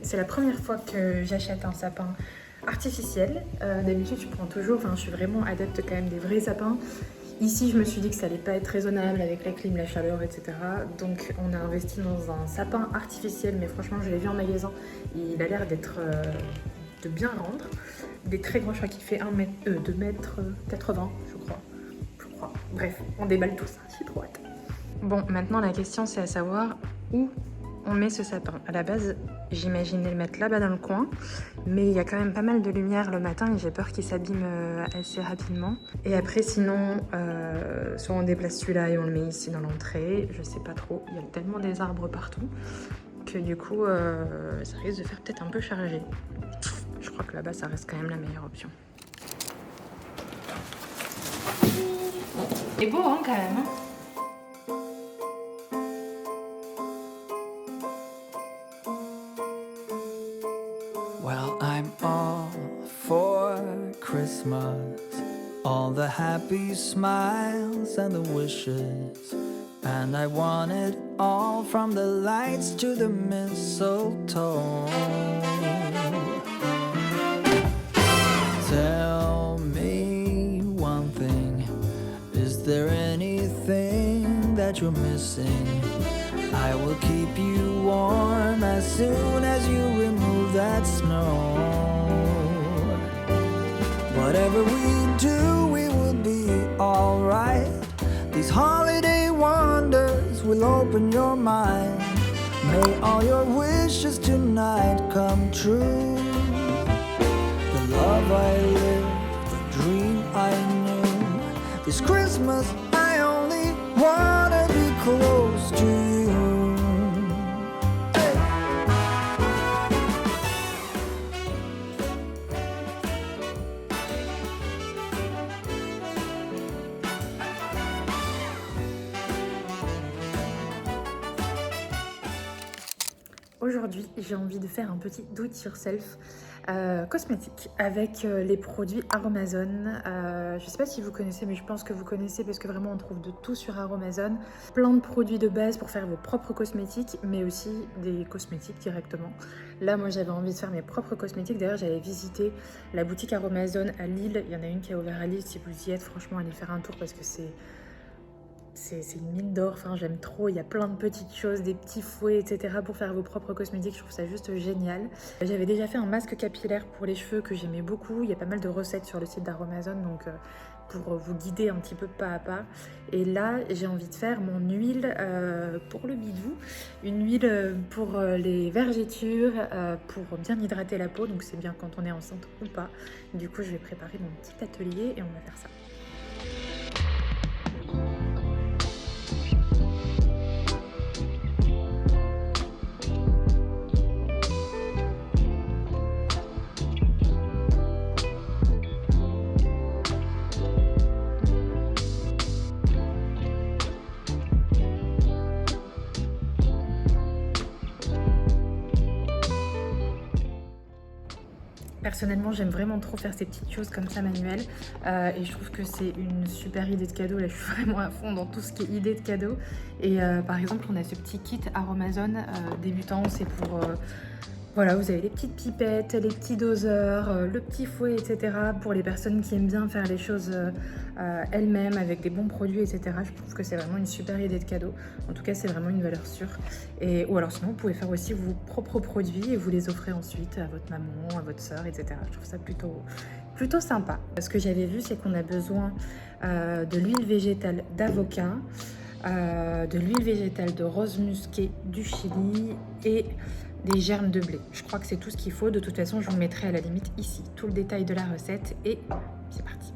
c'est la première fois que j'achète un sapin artificiel. D'habitude, je prends toujours, je suis vraiment adepte quand même des vrais sapins. Ici, je me suis dit que ça allait pas être raisonnable avec la clim, la chaleur, etc. Donc, on a investi dans un sapin artificiel, mais franchement, je l'ai vu en magasin. Il a l'air d'être de bien rendre. Des très gros, je crois qu'il fait 2 mètres 80, je crois. Bref, on déballe tout ça, j'ai trop hâte. Bon, maintenant la question c'est à savoir où on met ce sapin. À la base, j'imaginais le mettre là-bas dans le coin, mais il y a quand même pas mal de lumière le matin et j'ai peur qu'il s'abîme assez rapidement. Et après, sinon, soit on déplace celui-là et on le met ici dans l'entrée, je sais pas trop. Il y a tellement des arbres partout que du coup, ça risque de faire peut-être un peu chargé. Je crois que là-bas, ça reste quand même la meilleure option. C'est beau, hein, quand même. Hein. Well, I'm all for Christmas, all the happy smiles and the wishes, and I want it all from the lights to the mistletoe. Tell me one thing, is there anything that you're missing? I will keep you warm as soon as you remove that snow. Whatever we do, we will be alright. These holiday wonders will open your mind. May all your wishes tonight come true. The love I lived, the dream I knew. This Christmas I only wanna be close to you. Aujourd'hui, j'ai envie de faire un petit do-it-yourself cosmétique avec les produits Aromazone. Je sais pas si vous connaissez, mais je pense que vous connaissez parce que vraiment on trouve de tout sur Aromazone. Plein de produits de base pour faire vos propres cosmétiques, mais aussi des cosmétiques directement. Là, moi, j'avais envie de faire mes propres cosmétiques. D'ailleurs, j'avais visité la boutique Aromazone à Lille. Il y en a une qui est ouverte à Lille. Si vous y êtes, franchement, allez faire un tour parce que c'est une mine d'or, j'aime trop, il y a plein de petites choses, des petits fouets, etc. pour faire vos propres cosmétiques, je trouve ça juste génial. J'avais déjà fait un masque capillaire pour les cheveux que j'aimais beaucoup, il y a pas mal de recettes sur le site d'Aromazone, donc pour vous guider un petit peu pas à pas. Et là, j'ai envie de faire mon huile pour le bidou, une huile pour les vergetures, pour bien hydrater la peau, donc c'est bien quand on est enceinte ou pas. Du coup, je vais préparer mon petit atelier et on va faire ça. Personnellement, j'aime vraiment trop faire ces petites choses comme ça manuelles et je trouve que c'est une super idée de cadeau. Là, je suis vraiment à fond dans tout ce qui est idée de cadeau. Et par exemple, on a ce petit kit Aromazone débutant, c'est pour... voilà, vous avez les petites pipettes, les petits doseurs, le petit fouet, etc. Pour les personnes qui aiment bien faire les choses elles-mêmes avec des bons produits, etc. Je trouve que c'est vraiment une super idée de cadeau. En tout cas, c'est vraiment une valeur sûre. Ou alors sinon, vous pouvez faire aussi vos propres produits et vous les offrez ensuite à votre maman, à votre soeur, etc. Je trouve ça plutôt sympa. Ce que j'avais vu, c'est qu'on a besoin de l'huile végétale d'avocat, de l'huile végétale de rose musquée du Chili et des germes de blé. Je crois que c'est tout ce qu'il faut. De toute façon, je vous mettrai à la limite ici tout le détail de la recette et c'est parti.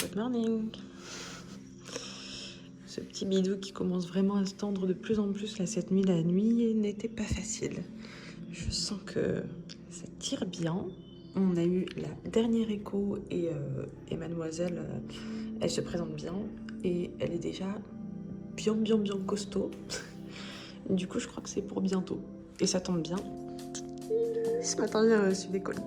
Good morning. Ce petit bidou qui commence vraiment à se tendre de plus en plus là cette nuit. La nuit n'était pas facile. Je sens que ça tire bien. On a eu la dernière écho et mademoiselle, elle se présente bien et elle est déjà bien costaud. Du coup, je crois que c'est pour bientôt. Et ça tombe bien. Ce matin, j'ai reçu des colis.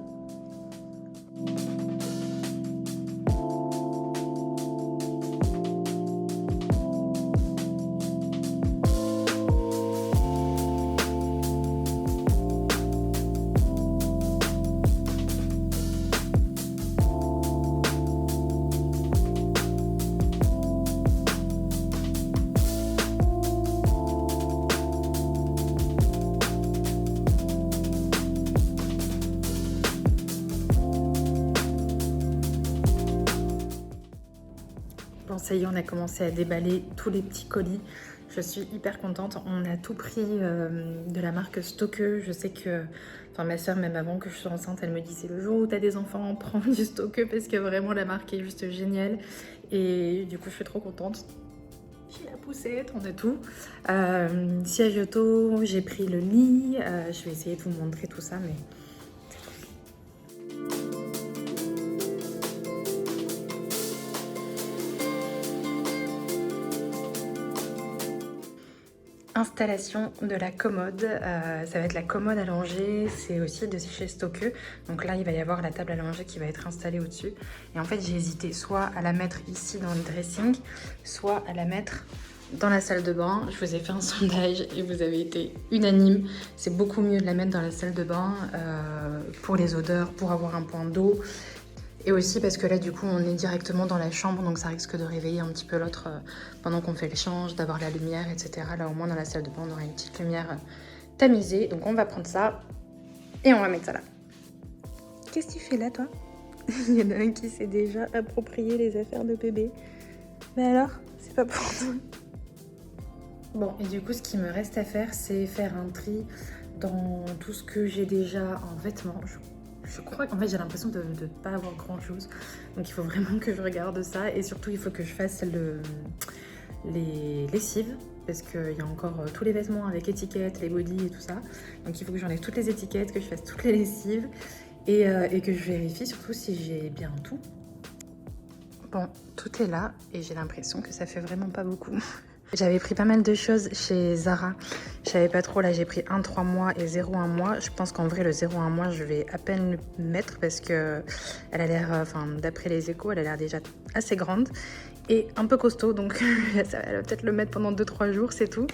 Bon, ça y est, on a commencé à déballer tous les petits colis. Je suis hyper contente. On a tout pris de la marque Stokke. Je sais que, enfin, ma soeur, même avant que je sois enceinte, elle me disait le jour où tu as des enfants, prends du Stokke parce que vraiment la marque est juste géniale. Et du coup, je suis trop contente. J'ai la poussette, on a tout. Siège auto, j'ai pris le lit. Je vais essayer de vous montrer tout ça, mais installation de la commode, ça va être la commode allongée, c'est aussi de chez Stokke. Donc là il va y avoir la table allongée qui va être installée au-dessus. Et en fait j'ai hésité soit à la mettre ici dans le dressing, soit à la mettre dans la salle de bain. Je vous ai fait un sondage et vous avez été unanime. C'est beaucoup mieux de la mettre dans la salle de bain pour les odeurs, pour avoir un point d'eau. Et aussi parce que là du coup on est directement dans la chambre, donc ça risque de réveiller un petit peu l'autre pendant qu'on fait le change, d'avoir la lumière, etc. Là au moins dans la salle de bain on aura une petite lumière tamisée. Donc on va prendre ça et on va mettre ça là. Qu'est-ce que tu fais là toi? Il y en a un qui s'est déjà approprié les affaires de bébé. Mais alors, c'est pas pour toi. Bon, et du coup ce qui me reste à faire c'est faire un tri dans tout ce que j'ai déjà en vêtements. Je crois qu'en fait j'ai l'impression de ne pas avoir grand chose, donc il faut vraiment que je regarde ça. Et surtout il faut que je fasse les lessives parce qu'il y a encore tous les vêtements avec étiquettes, les bodys et tout ça, donc il faut que j'enlève toutes les étiquettes, que je fasse toutes les lessives et que je vérifie surtout si j'ai bien tout. Bon, tout est là et j'ai l'impression que ça fait vraiment pas beaucoup. J'avais pris pas mal de choses chez Zara. Je savais pas trop, là j'ai pris 1 3 mois et 0 1 mois. Je pense qu'en vrai le 0 1 mois je vais à peine le mettre parce que elle a l'air, enfin d'après les échos, elle a l'air déjà assez grande et un peu costaud, donc elle va peut-être le mettre pendant 2-3 jours, c'est tout.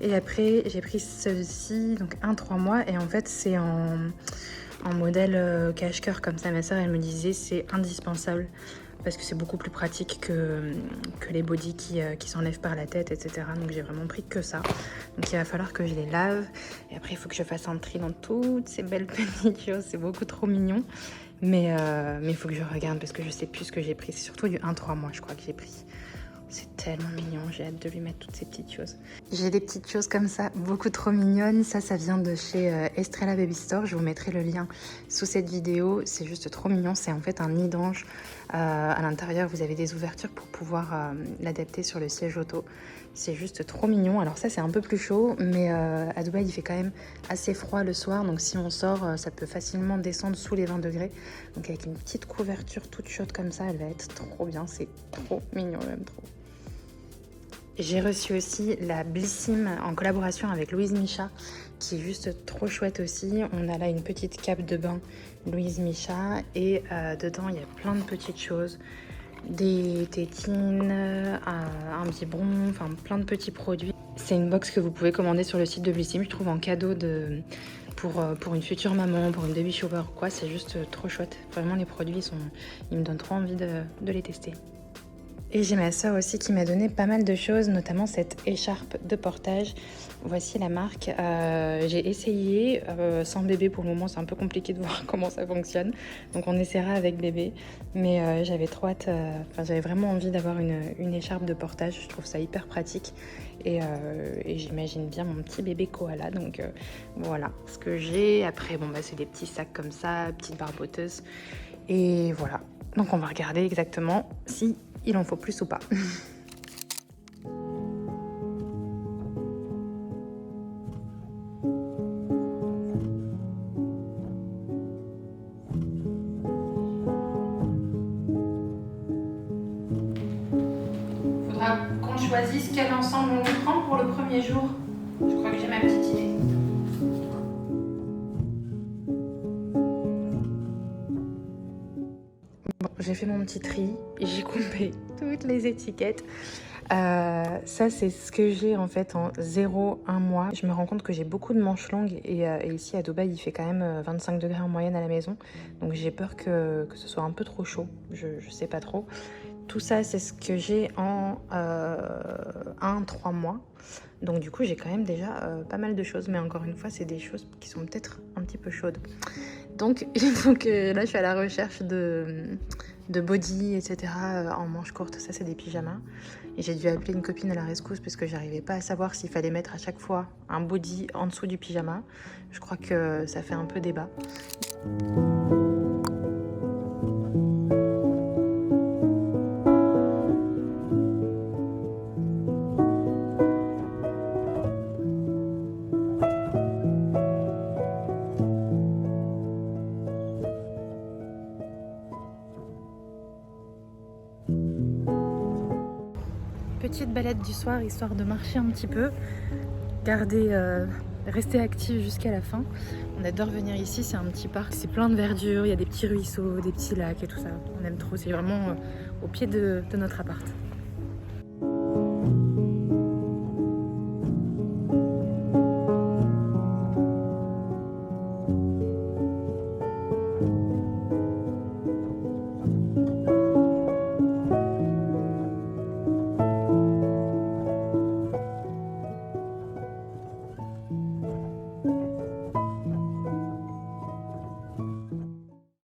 Et après j'ai pris ceci, donc 1 3 mois et en fait c'est en modèle cache-cœur comme ça. Ma soeur elle me disait c'est indispensable parce que c'est beaucoup plus pratique que les bodys qui s'enlèvent par la tête, etc. Donc j'ai vraiment pris que ça. Donc il va falloir que je les lave. Et après il faut que je fasse un tri dans toutes ces belles petites choses. C'est beaucoup trop mignon. Mais il faut que je regarde parce que je sais plus ce que j'ai pris. C'est surtout du 1-3 mois je crois que j'ai pris. C'est tellement mignon, j'ai hâte de lui mettre toutes ces petites choses. J'ai des petites choses comme ça, beaucoup trop mignonnes. Ça vient de chez Estrella Baby Store. Je vous mettrai le lien sous cette vidéo. C'est juste trop mignon. C'est en fait un nid d'ange. À l'intérieur, vous avez des ouvertures pour pouvoir l'adapter sur le siège auto. C'est juste trop mignon. Alors ça, c'est un peu plus chaud, mais à Dubaï, il fait quand même assez froid le soir. Donc si on sort, ça peut facilement descendre sous les 20 degrés. Donc avec une petite couverture toute chaude comme ça, elle va être trop bien. C'est trop mignon, même trop. J'ai reçu aussi la Blissim en collaboration avec Louise Micha, qui est juste trop chouette aussi. On a là une petite cape de bain Louise Micha et dedans il y a plein de petites choses. Des tétines, un biberon, enfin plein de petits produits. C'est une box que vous pouvez commander sur le site de Blissim, je trouve en cadeau pour une future maman, pour une baby shower ou quoi. C'est juste trop chouette. Vraiment les produits, ils me donnent trop envie de les tester. Et j'ai ma soeur aussi qui m'a donné pas mal de choses, notamment cette écharpe de portage. Voici la marque. J'ai essayé sans bébé pour le moment, c'est un peu compliqué de voir comment ça fonctionne. Donc on essaiera avec bébé. Mais j'avais trop hâte, j'avais vraiment envie d'avoir une écharpe de portage. Je trouve ça hyper pratique. Et j'imagine bien mon petit bébé koala. Donc voilà ce que j'ai. Après, bon, c'est des petits sacs comme ça, petites barboteuses. Et voilà. Donc on va regarder exactement si il en faut plus ou pas. Faudra qu'on choisisse quel ensemble on prend pour le premier jour. Je crois que j'ai ma petite idée. Bon, j'ai fait mon petit tri, j'ai coupé toutes les étiquettes. Ça c'est ce que j'ai en fait en 0-1 mois. Je me rends compte que j'ai beaucoup de manches longues et ici à Dubaï il fait quand même 25 degrés en moyenne à la maison. Donc j'ai peur que ce soit un peu trop chaud, je sais pas trop. Tout ça c'est ce que j'ai en 1-3 mois. Donc du coup j'ai quand même déjà pas mal de choses. Mais encore une fois c'est des choses qui sont peut-être un petit peu chaudes. Donc il faut que là je suis à la recherche de body, etc. En manches courtes. Ça c'est des pyjamas. Et j'ai dû appeler une copine à la rescousse parce que j'arrivais pas à savoir s'il fallait mettre à chaque fois un body en dessous du pyjama. Je crois que ça fait un peu débat. Petite balade du soir histoire de marcher un petit peu, rester active jusqu'à la fin. On adore venir ici, c'est un petit parc, c'est plein de verdure, il y a des petits ruisseaux, des petits lacs et tout ça. On aime trop, c'est vraiment au pied de notre appart.